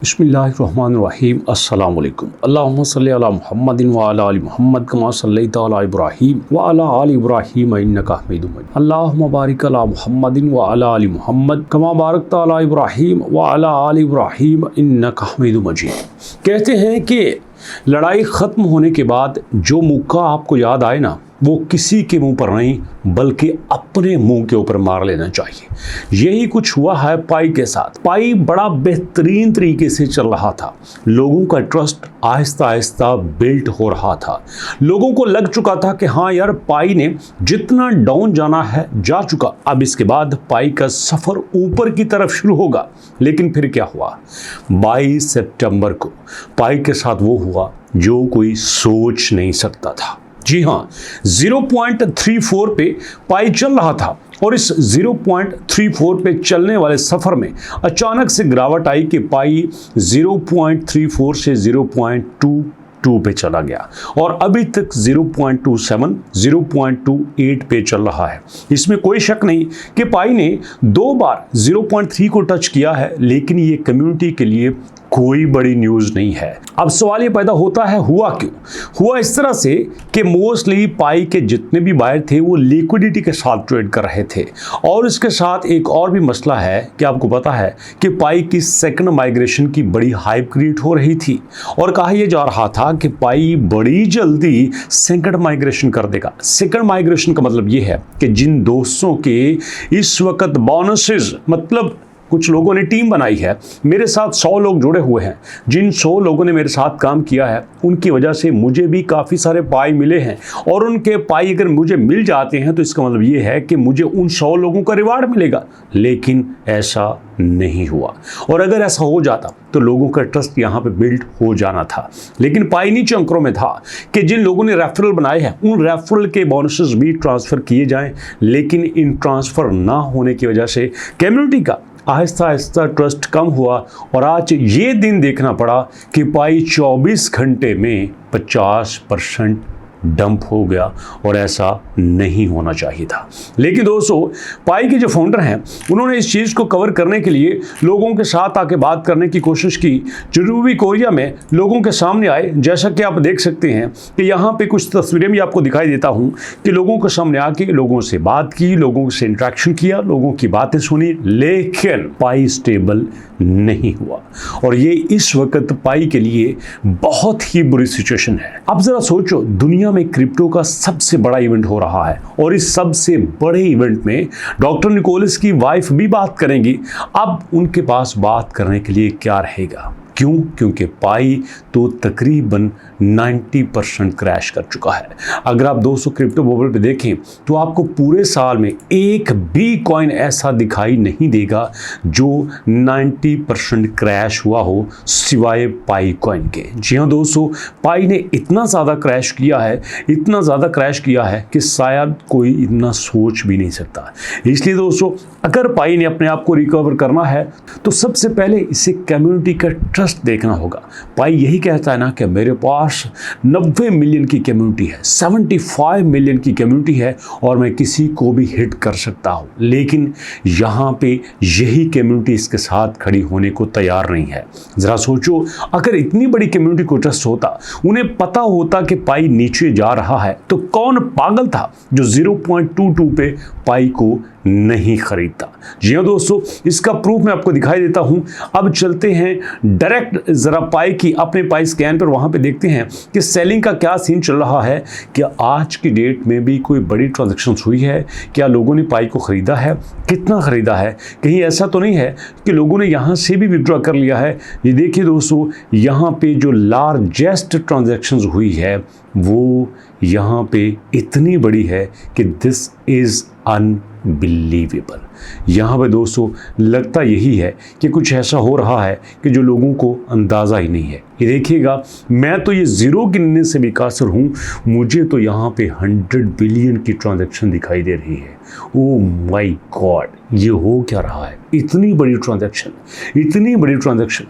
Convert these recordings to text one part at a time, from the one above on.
बिस्मिल्लाहिर्रहमानिर्रहीम अस्सलाम वालेकुम अल्लाहुम्मा सल्लि अला मुहम्मदिन व अला आलि मुहम्मद कमा सल्लैता अला इब्राहीम व अला आलि इब्राहीम इन्नका हमीदुम मजीद अल्लाहुम्मा बारिक अला मुहम्मदिन व अला आलि मुहम्मद कमा बारकता अला इब्राहीम व अला आलि इब्राहीम इन्नका हमीदुम मजीद। कहते हैं कि लड़ाई ख़त्म होने के बाद जो मुक्का आपको याद आए ना, वो किसी के मुंह पर नहीं बल्कि अपने मुंह के ऊपर मार लेना चाहिए। यही कुछ हुआ है पाई के साथ। पाई बड़ा बेहतरीन तरीके से चल रहा था, लोगों का ट्रस्ट आहिस्ता आहिस्ता बिल्ट हो रहा था। लोगों को लग चुका था कि हाँ यार, पाई ने जितना डाउन जाना है जा चुका, अब इसके बाद पाई का सफ़र ऊपर की तरफ शुरू होगा। लेकिन फिर क्या हुआ? 22 सितंबर को पाई के साथ वो हुआ जो कोई सोच नहीं सकता था। जी हाँ, 0.34 पे पाई चल रहा था और इस 0.34 पे चलने वाले सफ़र में अचानक से गिरावट आई कि पाई 0.34 से 0.22 पे चला गया और अभी तक 0.27, 0.28 पे चल रहा है। इसमें कोई शक नहीं कि पाई ने 2 बार 0.3 को टच किया है, लेकिन ये कम्युनिटी के लिए कोई बड़ी न्यूज़ नहीं है। अब सवाल ये पैदा होता है, हुआ क्यों? हुआ इस तरह से कि मोस्टली पाई के जितने भी बायर थे वो लिक्विडिटी के साथ ट्रेड कर रहे थे। और इसके साथ एक और भी मसला है कि आपको पता है कि पाई की सेकंड माइग्रेशन की बड़ी हाइप क्रिएट हो रही थी और कहा यह जा रहा था कि पाई बड़ी जल्दी सेकंड माइग्रेशन कर देगा। सेकंड माइग्रेशन का मतलब ये है कि जिन दोस्तों के इस वक्त बोनसेस, मतलब कुछ लोगों ने टीम बनाई है, मेरे साथ 100 लोग जुड़े हुए हैं, जिन 100 लोगों ने मेरे साथ काम किया है उनकी वजह से मुझे भी काफ़ी सारे पाई मिले हैं और उनके पाई अगर मुझे मिल जाते हैं तो इसका मतलब ये है कि मुझे उन 100 लोगों का रिवार्ड मिलेगा। लेकिन ऐसा नहीं हुआ और अगर ऐसा हो जाता तो लोगों का ट्रस्ट यहाँ पे बिल्ड हो जाना था। लेकिन पाई नीचे अंकरों में था कि जिन लोगों ने रेफरल बनाए हैं उन रेफरल के बोनसेस भी ट्रांसफ़र किए जाएं, लेकिन इन ट्रांसफ़र ना होने की वजह से कम्युनिटी का आहिस्ता आहिस्ता ट्रस्ट कम हुआ और आज ये दिन देखना पड़ा कि पाई 24 घंटे में 50% डंप हो गया और ऐसा नहीं होना चाहिए था। लेकिन दोस्तों, पाई के जो फाउंडर हैं उन्होंने इस चीज़ को कवर करने के लिए लोगों के साथ आके बात करने की कोशिश की। जनूबी कोरिया में लोगों के सामने आए, जैसा कि आप देख सकते हैं कि यहाँ पे कुछ तस्वीरें भी आपको दिखाई देता हूँ कि लोगों के सामने आके लोगों से बात की, लोगों से इंट्रैक्शन किया, लोगों की बातें सुनी, लेकिन पाई स्टेबल नहीं हुआ और ये इस वक्त पाई के लिए बहुत ही बुरी सिचुएशन है। अब ज़रा सोचो, दुनिया में क्रिप्टो का सबसे बड़ा इवेंट हो रहा है और इस सबसे बड़े इवेंट में डॉक्टर निकोलस की वाइफ भी बात करेंगी। अब उनके पास बात करने के लिए क्या रहेगा? क्यों? क्योंकि पाई तो तकरीबन 90% क्रैश कर चुका है। अगर आप दोस्तों क्रिप्टो बबल पे देखें तो आपको पूरे साल में एक भी कॉइन ऐसा दिखाई नहीं देगा जो 90% क्रैश हुआ हो सिवाय पाई कॉइन के। जी हाँ दोस्तों, पाई ने इतना ज़्यादा क्रैश किया है, इतना ज़्यादा क्रैश किया है कि शायद कोई इतना सोच भी नहीं सकता। इसलिए दोस्तों, अगर पाई ने अपने आप को रिकवर करना है तो सबसे पहले इसे कम्युनिटी का ट्रस्ट देखना होगा। पाई यही कहता है ना कि मेरे पास 90 मिलियन की कम्युनिटी है, 75 मिलियन की कम्युनिटी है और मैं किसी को भी हिट कर सकता हूँ। लेकिन यहाँ पे यही कम्युनिटी इसके साथ खड़ी होने को तैयार नहीं है। ज़रा सोचो, अगर इतनी बड़ी कम्युनिटी को ट्रस्ट होता, उन्हें पता होता कि पाई नीचे जा रहा है, तो कौन पागल था जो 0.22 पे पाई को नहीं खरीदता? जी हाँ दोस्तों, इसका प्रूफ मैं आपको दिखाई देता हूँ। अब चलते हैं डायरेक्ट ज़रा पाई की अपने पाई स्कैन पर, वहाँ पे देखते हैं कि सेलिंग का क्या सीन चल रहा है। क्या आज की डेट में भी कोई बड़ी ट्रांजैक्शन हुई है? क्या लोगों ने पाई को ख़रीदा है? कितना ख़रीदा है? कहीं ऐसा तो नहीं है कि लोगों ने यहाँ से भी विड्रॉ कर लिया है? ये देखिए दोस्तों, यहाँ पे जो लार्जेस्ट ट्रांजैक्शन हुई है वो यहाँ पे इतनी बड़ी है कि दिस इज़ अनबिलीवेबल। यहाँ पे दोस्तों लगता यही है कि कुछ ऐसा हो रहा है कि जो लोगों को अंदाज़ा ही नहीं है। ये देखिएगा, मैं तो ये ज़ीरो गिनने से भी कासर हूँ, मुझे तो यहाँ पे 100 बिलियन की ट्रांजैक्शन दिखाई दे रही है। ओह माय गॉड, ये हो क्या रहा है? इतनी बड़ी ट्रांजैक्शन, इतनी बड़ी ट्रांजैक्शन,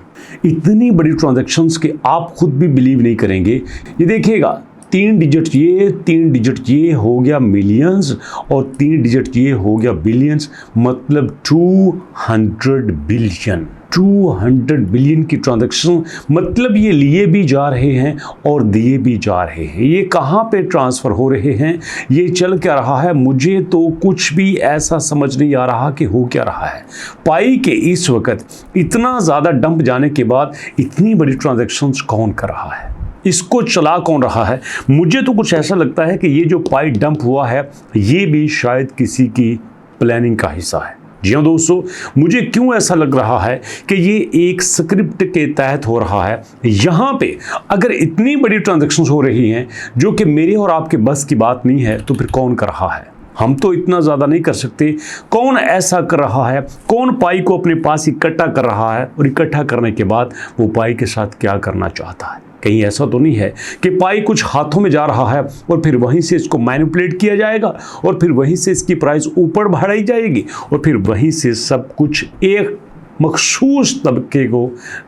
इतनी बड़ी ट्रांजैक्शंस के आप खुद भी बिलीव नहीं करेंगे। ये देखिएगा, 3 डिजिट ये, 3 डिजिट ये हो गया मिलियंस और 3 डिजिट ये हो गया बिलियंस, मतलब 200 बिलियन। 200 बिलियन की ट्रांजैक्शन, मतलब ये लिए भी जा रहे हैं और दिए भी जा रहे हैं। ये कहाँ पे ट्रांसफ़र हो रहे हैं, ये चल क्या रहा है, मुझे तो कुछ भी ऐसा समझ नहीं आ रहा कि हो क्या रहा है। पाई के इस वक्त इतना ज़्यादा डंप जाने के बाद इतनी बड़ी ट्रांजैक्शंस कौन कर रहा है, इसको चला कौन रहा है? मुझे तो कुछ ऐसा लगता है कि ये जो पाई डंप हुआ है ये भी शायद किसी की प्लानिंग का हिस्सा है। जी हाँ दोस्तों, मुझे क्यों ऐसा लग रहा है कि ये एक स्क्रिप्ट के तहत हो रहा है। यहाँ पे अगर इतनी बड़ी ट्रांजैक्शंस हो रही हैं जो कि मेरे और आपके बस की बात नहीं है, तो फिर कौन कर रहा है? हम तो इतना ज़्यादा नहीं कर सकते। कौन ऐसा कर रहा है? कौन पाई को अपने पास इकट्ठा कर रहा है और इकट्ठा करने के बाद वो पाई के साथ क्या करना चाहता है? कहीं ऐसा तो नहीं है कि पाई कुछ हाथों में जा रहा है और फिर वहीं से इसको मैनिपुलेट किया जाएगा और फिर वहीं से इसकी प्राइस ऊपर बढ़ाई जाएगी और फिर वहीं से सब कुछ एक मखसूस तबके को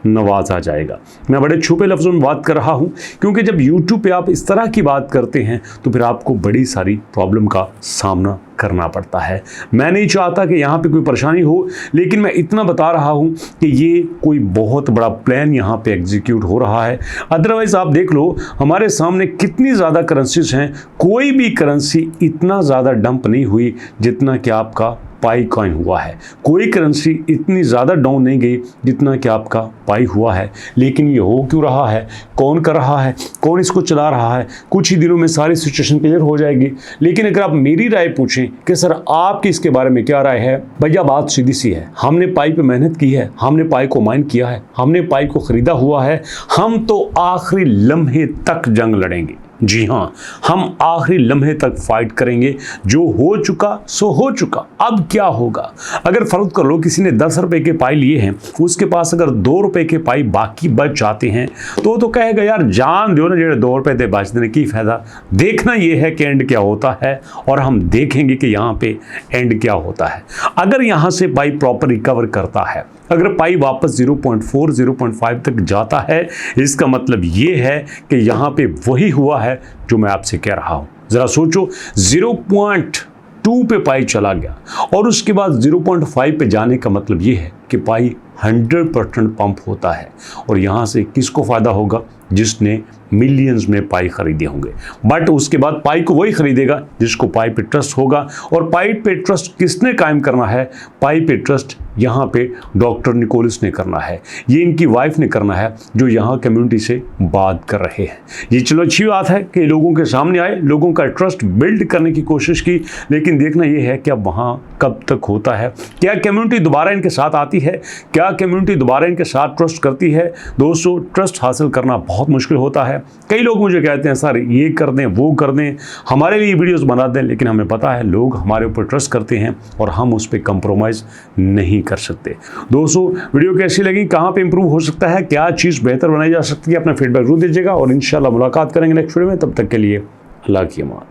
नवाजा जाएगा। मैं बड़े छुपे लफ्ज़ों में बात कर रहा हूँ, क्योंकि जब YouTube पे आप इस तरह की बात करते हैं तो फिर आपको बड़ी सारी प्रॉब्लम का सामना करना पड़ता है। मैं नहीं चाहता कि यहाँ पे कोई परेशानी हो, लेकिन मैं इतना बता रहा हूँ कि ये कोई बहुत बड़ा प्लान यहाँ पे एग्जीक्यूट हो रहा है। अदरवाइज़ आप देख लो हमारे सामने कितनी ज़्यादा करेंसीज हैं, कोई भी करेंसी इतना ज़्यादा डंप नहीं हुई जितना कि आपका पाई कॉइन हुआ है। कोई करेंसी इतनी ज़्यादा डाउन नहीं गई जितना कि आपका पाई हुआ है। लेकिन ये हो क्यों रहा है, कौन कर रहा है, कौन इसको चला रहा है? कुछ ही दिनों में सारी सिचुएशन क्लियर हो जाएगी। लेकिन अगर आप मेरी राय पूछें कि सर आपकी इसके बारे में क्या राय है, भैया बात सीधी सी है। हमने पाई पे मेहनत की है, हमने पाई को माइन किया है, हमने पाई को ख़रीदा हुआ है। हम तो आखिरी लम्हे तक जंग लड़ेंगे। जी हाँ, हम आखिरी लम्हे तक फाइट करेंगे। जो हो चुका सो हो चुका, अब क्या होगा? अगर फर्ज कर लो किसी ने 10 रुपए के पाई लिए हैं, उसके पास अगर 2 रुपए के पाई बाकी बच जाते हैं तो कहेगा यार जान दो ना, जेड़े 2 रुपए थे बच देने की फायदा। देखना ये है कि एंड क्या होता है और हम देखेंगे कि यहाँ पे एंड क्या होता है। अगर यहाँ से पाई प्रॉपर रिकवर करता है, अगर पाई वापस 0.4 0.5 तक जाता है, इसका मतलब ये है कि यहाँ पे वही हुआ है जो मैं आपसे कह रहा हूं। जरा सोचो, 0.2 पे पाई चला गया और उसके बाद 0.5 पे जाने का मतलब ये है कि पाई 100% पंप होता है। और यहाँ से किसको फ़ायदा होगा? जिसने मिलियंस में पाई खरीदे होंगे। बट उसके बाद पाई को वही खरीदेगा जिसको पाई पे ट्रस्ट होगा। और पाई पे ट्रस्ट किसने कायम करना है? पाई पे ट्रस्ट यहाँ पे डॉक्टर निकोलस ने करना है, ये इनकी वाइफ ने करना है, जो यहाँ कम्युनिटी से बात कर रहे हैं। ये चलो अच्छी बात है कि लोगों के सामने आए, लोगों का ट्रस्ट बिल्ड करने की कोशिश की, लेकिन देखना ये है कि अब वहाँ कब तक होता है। क्या कम्युनिटी दोबारा इनके साथ आती है? क्या कम्युनिटी दोबारा इनके साथ ट्रस्ट करती है? दोस्तों, ट्रस्ट हासिल करना बहुत मुश्किल होता है। कई लोग मुझे कहते हैं सर ये कर दें, वो कर दें, हमारे लिए वीडियोस बना दें, लेकिन हमें पता है लोग हमारे ऊपर ट्रस्ट करते हैं और हम उस पर कंप्रोमाइज़ नहीं कर सकते। दोस्तों, वीडियो कैसी लगी, कहाँ पे इंप्रूव हो सकता है, क्या चीज़ बेहतर बनाई जा सकती है, अपना फीडबैक जरूर दीजिएगा और इंशाल्लाह मुलाकात करेंगे नेक्स्ट वीडियो में। तब तक के लिए अल्लाह की अमान।